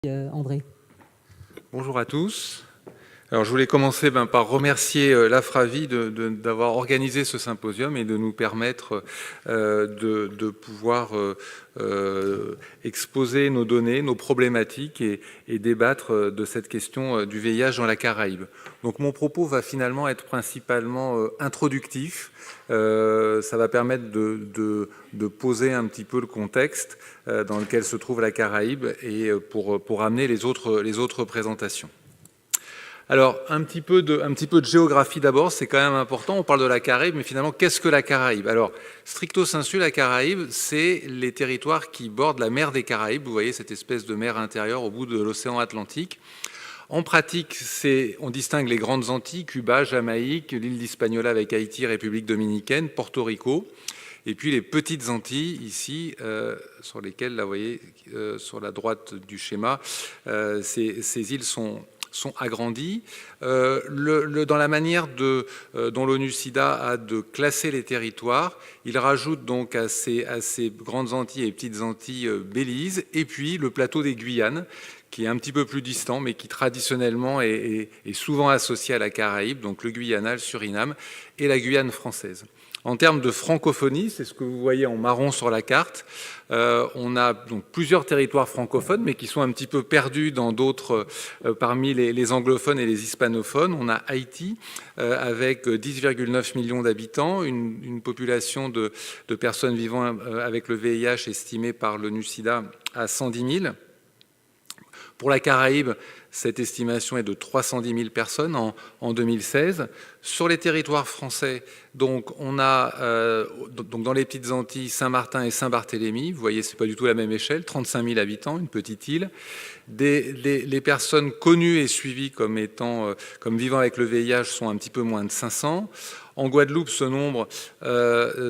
André. Bonjour à tous. Alors, je voulais commencer par remercier l'AFRAVI d'avoir organisé ce symposium et de nous permettre de pouvoir exposer nos données, nos problématiques et débattre de cette question du VIH dans la Caraïbe. Donc mon propos va finalement être principalement introductif. Ça va permettre de poser un petit peu le contexte dans lequel se trouve la Caraïbe et pour amener les autres présentations. Alors, un petit peu de géographie d'abord, c'est quand même important. On parle de la Caraïbe, mais finalement, qu'est-ce que la Caraïbe? Alors, stricto sensu, la Caraïbe, c'est les territoires qui bordent la mer des Caraïbes. Vous voyez cette espèce de mer intérieure au bout de l'océan Atlantique. En pratique, on distingue les grandes Antilles, Cuba, Jamaïque, l'île d'Hispaniola avec Haïti, République dominicaine, Porto Rico. Et puis les petites Antilles, ici, sur lesquelles, là, vous voyez, sur la droite du schéma, ces îles sont agrandis. Dans la manière dont l'ONU-SIDA a de classer les territoires, il rajoute donc à ces grandes Antilles et petites Antilles Belize, et puis le plateau des Guyanes, qui est un petit peu plus distant, mais qui traditionnellement est souvent associé à la Caraïbe, donc le Guyana, le Suriname et la Guyane française. En termes de francophonie, c'est ce que vous voyez en marron sur la carte, on a donc plusieurs territoires francophones, mais qui sont un petit peu perdus dans d'autres, parmi les anglophones et les hispanophones. On a Haïti, avec 10,9 millions d'habitants, une population de personnes vivant avec le VIH estimée par l'ONU-SIDA à 110 000. Pour la Caraïbe, cette estimation est de 310 000 personnes en 2016. Sur les territoires français, donc on a donc dans les petites Antilles, Saint-Martin et Saint-Barthélemy. Vous voyez, c'est pas du tout la même échelle, 35 000 habitants, une petite île. Les personnes connues et suivies comme vivant avec le VIH sont un petit peu moins de 500. En Guadeloupe, ce nombre,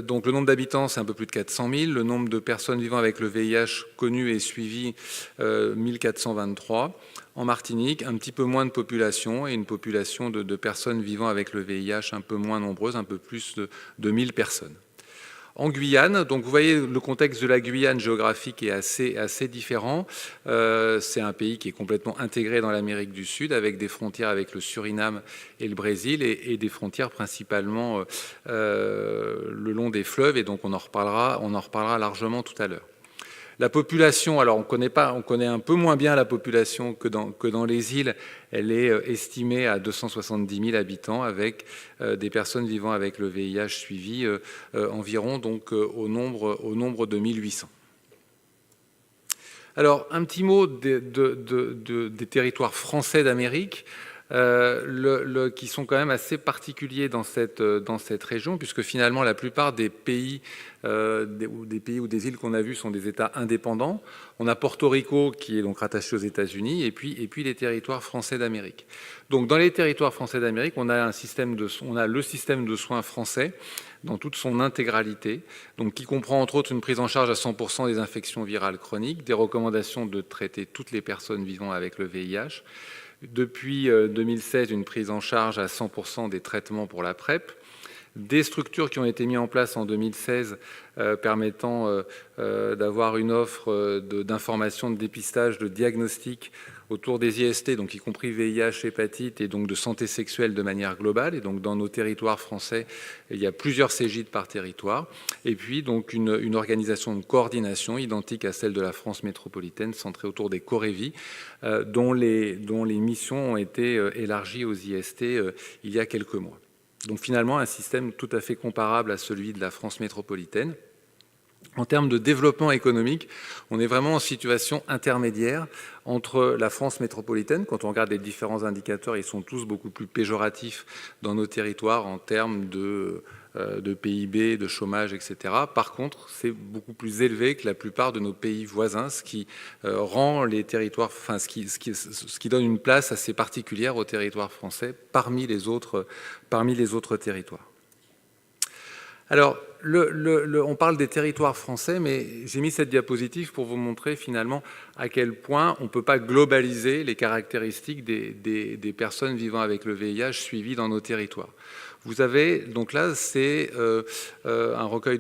donc le nombre d'habitants, c'est un peu plus de 400 000. Le nombre de personnes vivant avec le VIH connues et suivies, 1423. En Martinique, un petit peu moins de population et une population de personnes vivant avec le VIH un peu moins nombreuse, un peu plus de 1000 personnes. En Guyane, donc vous voyez le contexte de la Guyane géographique est assez différent. C'est un pays qui est complètement intégré dans l'Amérique du Sud avec des frontières avec le Suriname et le Brésil et des frontières principalement le long des fleuves et donc on en reparlera largement tout à l'heure. La population, alors on connaît un peu moins bien la population que dans les îles. Elle est estimée à 270 000 habitants avec des personnes vivant avec le VIH suivies environ donc au nombre de 1800. Alors un petit mot des territoires français d'Amérique. Qui sont quand même assez particuliers dans cette région, puisque finalement la plupart des pays ou des îles qu'on a vues sont des États indépendants. On a Porto Rico qui est donc rattaché aux États-Unis, et puis les territoires français d'Amérique. Donc dans les territoires français d'Amérique, on a le système de soins français dans toute son intégralité, donc qui comprend entre autres une prise en charge à 100% des infections virales chroniques, des recommandations de traiter toutes les personnes vivant avec le VIH. Depuis 2016, une prise en charge à 100% des traitements pour la PrEP, des structures qui ont été mises en place en 2016 permettant d'avoir une offre d'information, de dépistage, de diagnostic autour des IST, donc y compris VIH, hépatite et donc de santé sexuelle de manière globale. Et donc dans nos territoires français, il y a plusieurs Cégide par territoire. Et puis donc une organisation de coordination identique à celle de la France métropolitaine, centrée autour des Corévis, dont les missions ont été élargies aux IST il y a quelques mois. Donc finalement, un système tout à fait comparable à celui de la France métropolitaine. En termes de développement économique, on est vraiment en situation intermédiaire entre la France métropolitaine. Quand on regarde les différents indicateurs, ils sont tous beaucoup plus péjoratifs dans nos territoires en termes de PIB, de chômage, etc. Par contre, c'est beaucoup plus élevé que la plupart de nos pays voisins, ce qui rend les territoires, enfin, ce qui donne une place assez particulière aux territoires français parmi les autres territoires. Alors, on parle des territoires français, mais j'ai mis cette diapositive pour vous montrer finalement à quel point on ne peut pas globaliser les caractéristiques des personnes vivant avec le VIH suivies dans nos territoires. Vous avez, donc là, c'est un recueil,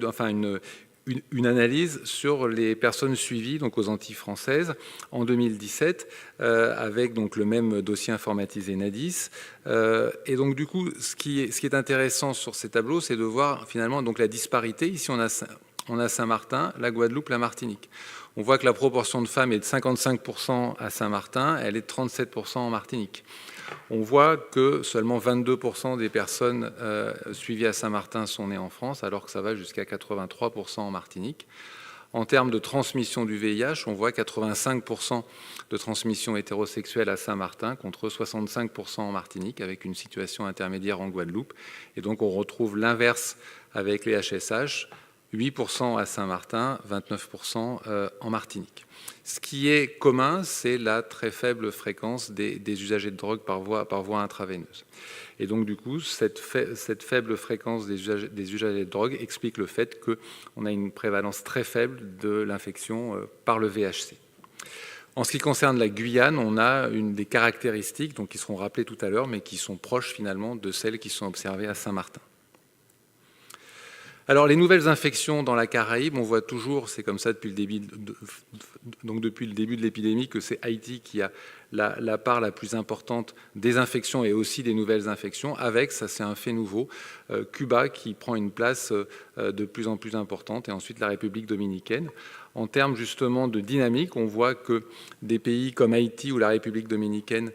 une analyse sur les personnes suivies donc aux Antilles françaises en 2017 avec donc le même dossier informatisé NADIS. Et donc du coup, ce qui est intéressant sur ces tableaux, c'est de voir finalement donc la disparité. Ici, on a Saint-Martin, la Guadeloupe, la Martinique. On voit que la proportion de femmes est de 55% à Saint-Martin, elle est de 37% en Martinique. On voit que seulement 22% des personnes suivies à Saint-Martin sont nées en France, alors que ça va jusqu'à 83% en Martinique. En termes de transmission du VIH, on voit 85% de transmission hétérosexuelle à Saint-Martin contre 65% en Martinique, avec une situation intermédiaire en Guadeloupe. Et donc on retrouve l'inverse avec les HSH, 8% à Saint-Martin, 29% en Martinique. Ce qui est commun, c'est la très faible fréquence des usagers de drogue par voie intraveineuse. Et donc, du coup, cette faible fréquence des usagers de drogue explique le fait qu'on a une prévalence très faible de l'infection par le VHC. En ce qui concerne la Guyane, on a des caractéristiques donc, qui seront rappelées tout à l'heure, mais qui sont proches finalement de celles qui sont observées à Saint-Martin. Alors, les nouvelles infections dans la Caraïbe, on voit toujours, c'est comme ça depuis le début de l'épidémie, que c'est Haïti qui a la part la plus importante des infections et aussi des nouvelles infections, avec, ça c'est un fait nouveau, Cuba qui prend une place de plus en plus importante, et ensuite la République dominicaine. En termes justement de dynamique, on voit que des pays comme Haïti ou la République dominicaine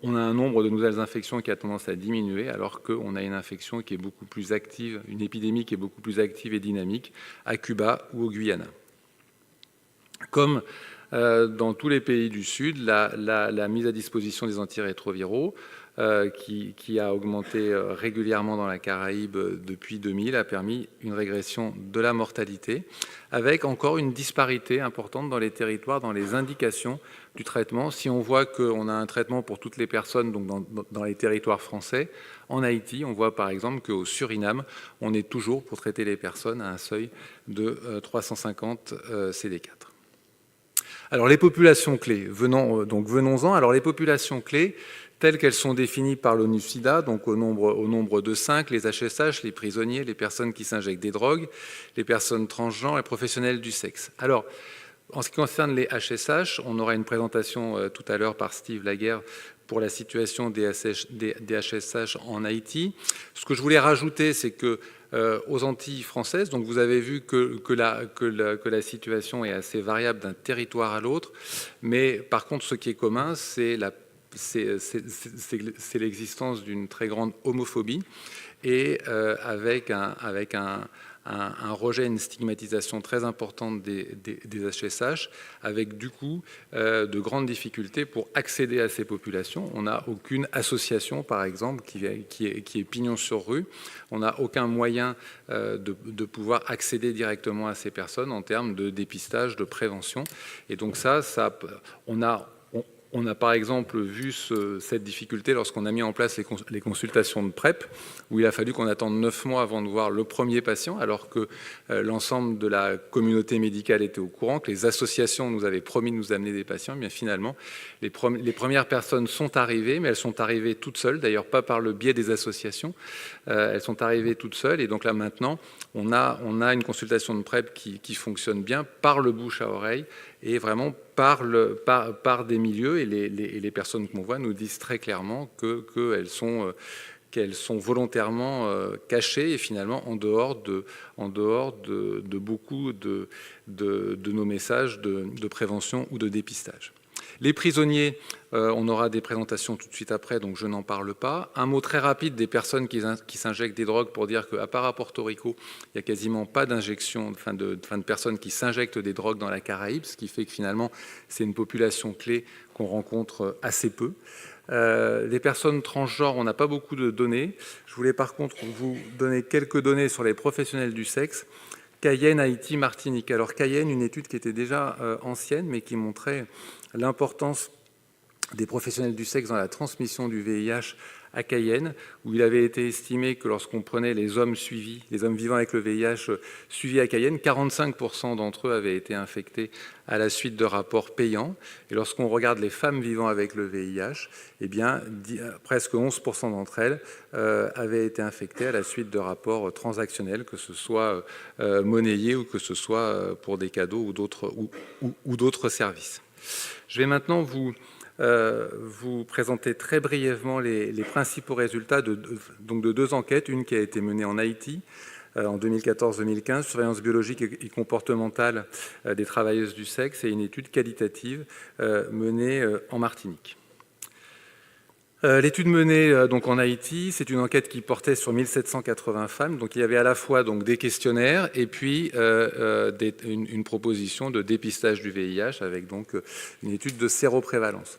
on a un nombre de nouvelles infections qui a tendance à diminuer, alors qu'on a une infection qui est beaucoup plus active, une épidémie qui est beaucoup plus active et dynamique à Cuba ou au Guyana. Comme dans tous les pays du Sud, la mise à disposition des antirétroviraux, qui a augmenté régulièrement dans la Caraïbe depuis 2000, a permis une régression de la mortalité, avec encore une disparité importante dans les territoires, dans les indications du traitement. Si on voit qu'on a un traitement pour toutes les personnes donc dans les territoires français, en Haïti, on voit par exemple qu'au Suriname, on est toujours pour traiter les personnes à un seuil de 350 CD4. Alors les populations clés, venons-en. Alors les populations clés, telles qu'elles sont définies par l'ONU-SIDA, donc au nombre de 5, les HSH, les prisonniers, les personnes qui s'injectent des drogues, les personnes transgenres et professionnels du sexe. Alors, en ce qui concerne les HSH, on aura une présentation tout à l'heure par Steve Laguerre pour la situation des HSH en Haïti. Ce que je voulais rajouter, c'est que aux Antilles françaises, donc vous avez vu que la situation est assez variable d'un territoire à l'autre, mais par contre, ce qui est commun, c'est l'existence d'une très grande homophobie et avec un rejet, une stigmatisation très importante des HSH, avec du coup de grandes difficultés pour accéder à ces populations. On n'a aucune association, par exemple, qui est pignon sur rue. On n'a aucun moyen de pouvoir accéder directement à ces personnes en termes de dépistage, de prévention. Et donc on a par exemple vu cette difficulté lorsqu'on a mis en place les consultations de PrEP, où il a fallu qu'on attende 9 mois avant de voir le premier patient, alors que l'ensemble de la communauté médicale était au courant, que les associations nous avaient promis de nous amener des patients. Mais finalement, les premières personnes sont arrivées, mais elles sont arrivées toutes seules, d'ailleurs pas par le biais des associations, elles sont arrivées toutes seules. Et donc là maintenant, on a une consultation de PrEP qui fonctionne bien par le bouche à oreille, et vraiment par des milieux, et les personnes qu'on voit nous disent très clairement qu'elles sont volontairement cachées et finalement en dehors de beaucoup de nos messages de prévention ou de dépistage. Les prisonniers, on aura des présentations tout de suite après, donc je n'en parle pas. Un mot très rapide des personnes qui s'injectent des drogues pour dire qu'à part à Porto Rico, il n'y a quasiment pas d'injection, de personnes qui s'injectent des drogues dans la Caraïbe, ce qui fait que finalement, c'est une population clé qu'on rencontre assez peu. Les personnes transgenres, on n'a pas beaucoup de données. Je voulais par contre vous donner quelques données sur les professionnels du sexe. Cayenne, Haïti, Martinique. Alors Cayenne, une étude qui était déjà ancienne, mais qui montrait l'importance des professionnels du sexe dans la transmission du VIH à Cayenne, où il avait été estimé que lorsqu'on prenait les hommes suivis, les hommes vivant avec le VIH suivis à Cayenne, 45% d'entre eux avaient été infectés à la suite de rapports payants. Et lorsqu'on regarde les femmes vivant avec le VIH, eh bien, presque 11% d'entre elles avaient été infectées à la suite de rapports transactionnels, que ce soit monnayés ou que ce soit pour des cadeaux ou d'autres services. Je vais maintenant vous présenter très brièvement les principaux résultats de deux enquêtes, une qui a été menée en Haïti en 2014-2015, surveillance biologique et comportementale des travailleuses du sexe, et une étude qualitative menée en Martinique. L'étude menée donc en Haïti, c'est une enquête qui portait sur 1780 femmes. Donc il y avait à la fois donc des questionnaires et puis une proposition de dépistage du VIH avec donc une étude de séroprévalence.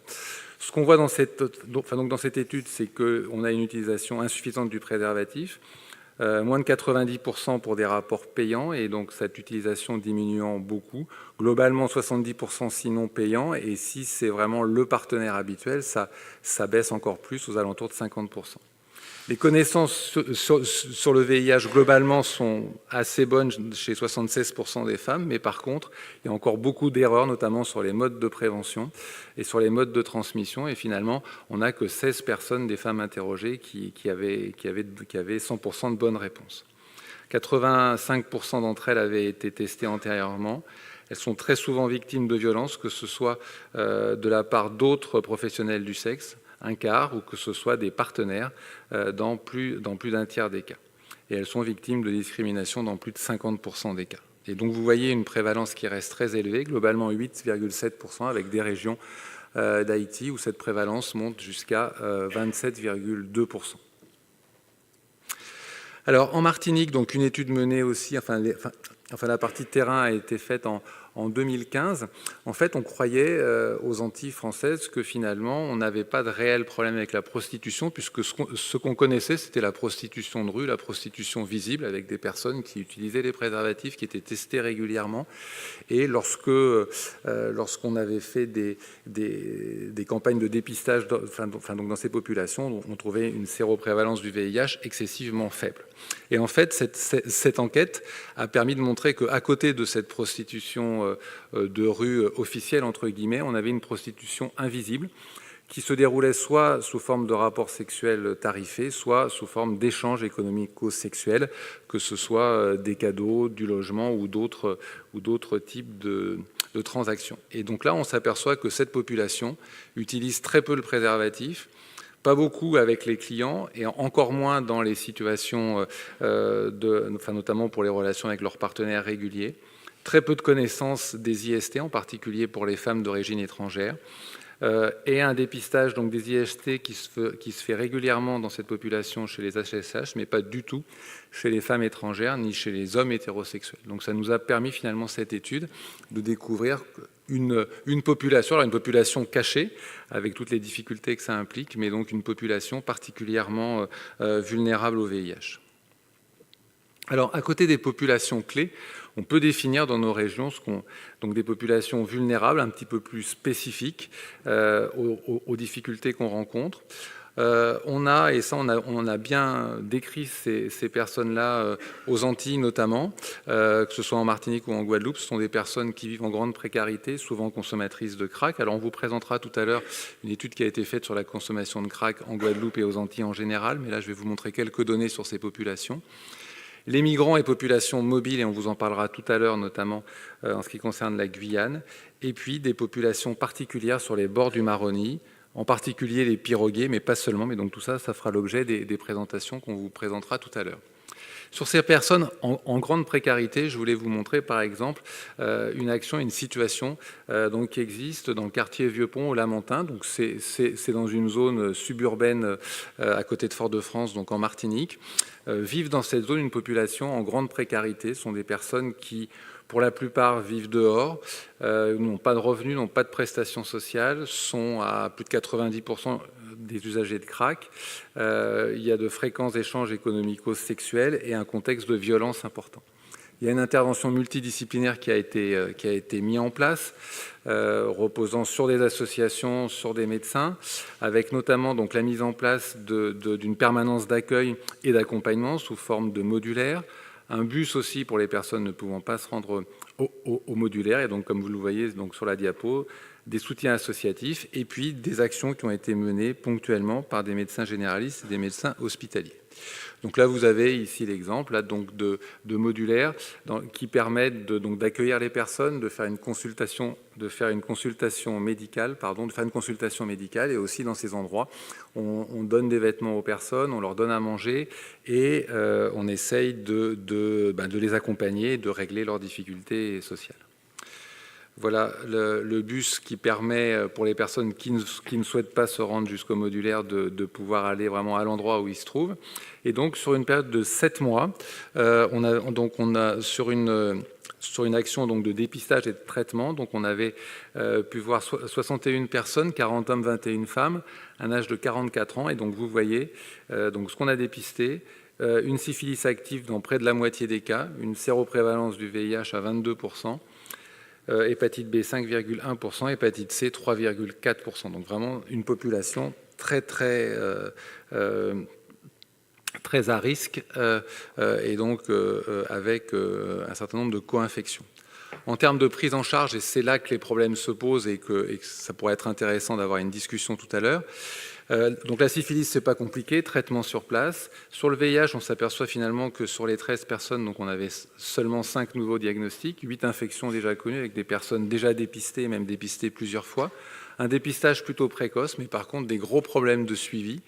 Ce qu'on voit dans cette étude, c'est qu'on a une utilisation insuffisante du préservatif, moins de 90% pour des rapports payants, et donc cette utilisation diminuant beaucoup. Globalement, 70% sinon payants, et si c'est vraiment le partenaire habituel, ça baisse encore plus, aux alentours de 50%. Les connaissances sur le VIH, globalement, sont assez bonnes chez 76% des femmes, mais par contre, il y a encore beaucoup d'erreurs, notamment sur les modes de prévention et sur les modes de transmission. Et finalement, on n'a que 16 personnes des femmes interrogées qui avaient 100% de bonnes réponses. 85% d'entre elles avaient été testées antérieurement. Elles sont très souvent victimes de violences, que ce soit de la part d'autres professionnels du sexe, un quart, ou que ce soit des partenaires dans plus d'un tiers des cas. Et elles sont victimes de discrimination dans plus de 50% des cas. Et donc vous voyez une prévalence qui reste très élevée, globalement 8,7%, avec des régions d'Haïti où cette prévalence monte jusqu'à 27,2%. Alors en Martinique, donc une étude menée aussi, la partie de terrain a été faite en 2015. En fait, on croyait aux Antilles françaises que finalement, on n'avait pas de réel problème avec la prostitution, puisque ce qu'on connaissait, c'était la prostitution de rue, la prostitution visible, avec des personnes qui utilisaient les préservatifs, qui étaient testés régulièrement. Et lorsqu'on avait fait des campagnes de dépistage donc dans ces populations, on trouvait une séroprévalence du VIH excessivement faible. Et en fait, cette enquête a permis de montrer qu'à côté de cette prostitution de rue officielle, entre guillemets, on avait une prostitution invisible qui se déroulait soit sous forme de rapports sexuels tarifés, soit sous forme d'échanges économico-sexuels, que ce soit des cadeaux, du logement ou d'autres types de transactions. Et donc là, on s'aperçoit que cette population utilise très peu le préservatif, pas beaucoup avec les clients et encore moins dans les situations, notamment pour les relations avec leurs partenaires réguliers. Très peu de connaissances des IST, en particulier pour les femmes d'origine étrangère. Et un dépistage donc, des IST qui se fait régulièrement dans cette population chez les HSH, mais pas du tout chez les femmes étrangères ni chez les hommes hétérosexuels. Donc ça nous a permis finalement cette étude de découvrir une population, alors une population cachée, avec toutes les difficultés que ça implique, mais donc une population particulièrement vulnérable au VIH. Alors, à côté des populations clés, on peut définir dans nos régions donc des populations vulnérables, un petit peu plus spécifiques aux difficultés qu'on rencontre. On a bien décrit ces personnes-là aux Antilles notamment, que ce soit en Martinique ou en Guadeloupe. Ce sont des personnes qui vivent en grande précarité, souvent consommatrices de crack. Alors on vous présentera tout à l'heure une étude qui a été faite sur la consommation de crack en Guadeloupe et aux Antilles en général, mais là je vais vous montrer quelques données sur ces populations. Les migrants et populations mobiles, et on vous en parlera tout à l'heure, notamment en ce qui concerne la Guyane, et puis des populations particulières sur les bords du Maroni, en particulier les piroguiers, mais pas seulement, mais donc tout ça, ça fera l'objet des présentations qu'on vous présentera tout à l'heure. Sur ces personnes en grande précarité, je voulais vous montrer par exemple une action, une situation donc, qui existe dans le quartier Vieux-Pont au Lamentin. Donc c'est dans une zone suburbaine à côté de Fort-de-France, donc en Martinique. Vivent dans cette zone une population en grande précarité. Ce sont des personnes qui, pour la plupart, vivent dehors, n'ont pas de revenus, n'ont pas de prestations sociales, sont à plus de 90% des usagers de crack. Il y a de fréquents échanges économico-sexuels et un contexte de violence important. Il y a une intervention multidisciplinaire qui a été mise en place, reposant sur des associations, sur des médecins, avec notamment donc, la mise en place d'une permanence d'accueil et d'accompagnement sous forme de modulaire, un bus aussi pour les personnes ne pouvant pas se rendre au modulaire, et donc comme vous le voyez donc, sur la diapo, des soutiens associatifs, et puis des actions qui ont été menées ponctuellement par des médecins généralistes et des médecins hospitaliers. Donc là, vous avez ici l'exemple de qui permettent d'accueillir les personnes, de faire une consultation médicale, et aussi dans ces endroits, on donne des vêtements aux personnes, on leur donne à manger et on essaye de les accompagner et de régler leurs difficultés sociales. Voilà le bus qui permet pour les personnes qui ne souhaitent pas se rendre jusqu'au modulaire de pouvoir aller vraiment à l'endroit où ils se trouvent. Et donc sur une période de 7 mois, on a sur une action donc, de dépistage et de traitement, donc on avait pu voir 61 personnes, 40 hommes, 21 femmes, un âge de 44 ans. Et donc vous voyez donc, ce qu'on a dépisté, une syphilis active dans près de la moitié des cas, une séroprévalence du VIH à 22%, hépatite B 5,1%, hépatite C 3,4%. Donc vraiment une population très à risque et donc avec un certain nombre de co-infections. En termes de prise en charge, et c'est là que les problèmes se posent et que ça pourrait être intéressant d'avoir une discussion tout à l'heure. Donc la syphilis, c'est pas compliqué, traitement sur place. Sur le VIH, on s'aperçoit finalement que sur les 13 personnes, donc on avait seulement 5 nouveaux diagnostics, 8 infections déjà connues avec des personnes déjà dépistées, même dépistées plusieurs fois. Un dépistage plutôt précoce, mais par contre des gros problèmes de suivi.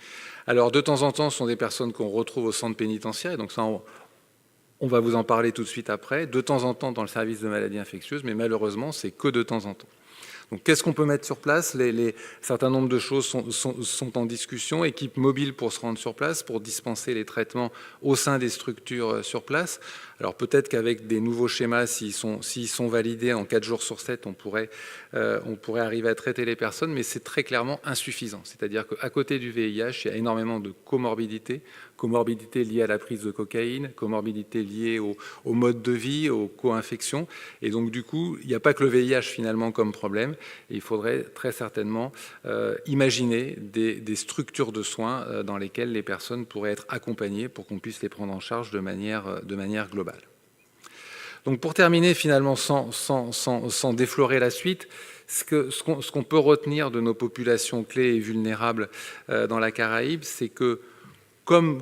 Alors de temps en temps, ce sont des personnes qu'on retrouve au centre pénitentiaire, et donc ça, on va vous en parler tout de suite après. De temps en temps dans le service de maladies infectieuses, mais malheureusement, c'est que de temps en temps. Donc, qu'est-ce qu'on peut mettre sur place ? Certain nombre de choses sont en discussion. Équipe mobile pour se rendre sur place, pour dispenser les traitements au sein des structures sur place. Alors peut-être qu'avec des nouveaux schémas, s'ils sont validés en 4 jours sur 7, on pourrait arriver à traiter les personnes, mais c'est très clairement insuffisant. C'est-à-dire qu'à côté du VIH, il y a énormément de comorbidités liées à la prise de cocaïne, comorbidités liées au mode de vie, aux co-infections. Et donc, du coup, il n'y a pas que le VIH finalement comme problème. Et il faudrait très certainement imaginer des structures de soins dans lesquelles les personnes pourraient être accompagnées pour qu'on puisse les prendre en charge de manière globale. Donc, pour terminer finalement, sans déflorer la suite, ce qu'on peut retenir de nos populations clés et vulnérables dans la Caraïbe, c'est que comme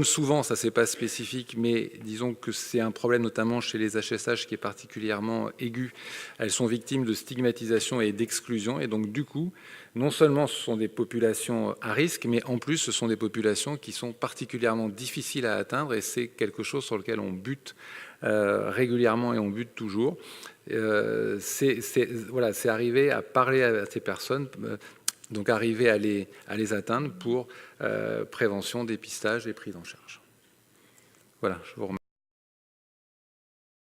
souvent, ça c'est pas spécifique, mais disons que c'est un problème notamment chez les HSH qui est particulièrement aigu. Elles sont victimes de stigmatisation et d'exclusion, et donc du coup, non seulement ce sont des populations à risque, mais en plus ce sont des populations qui sont particulièrement difficiles à atteindre, et c'est quelque chose sur lequel on bute régulièrement et on bute toujours. C'est arriver à parler à ces personnes. Donc arriver à les atteindre pour prévention, dépistage et prise en charge. Voilà, je vous remercie.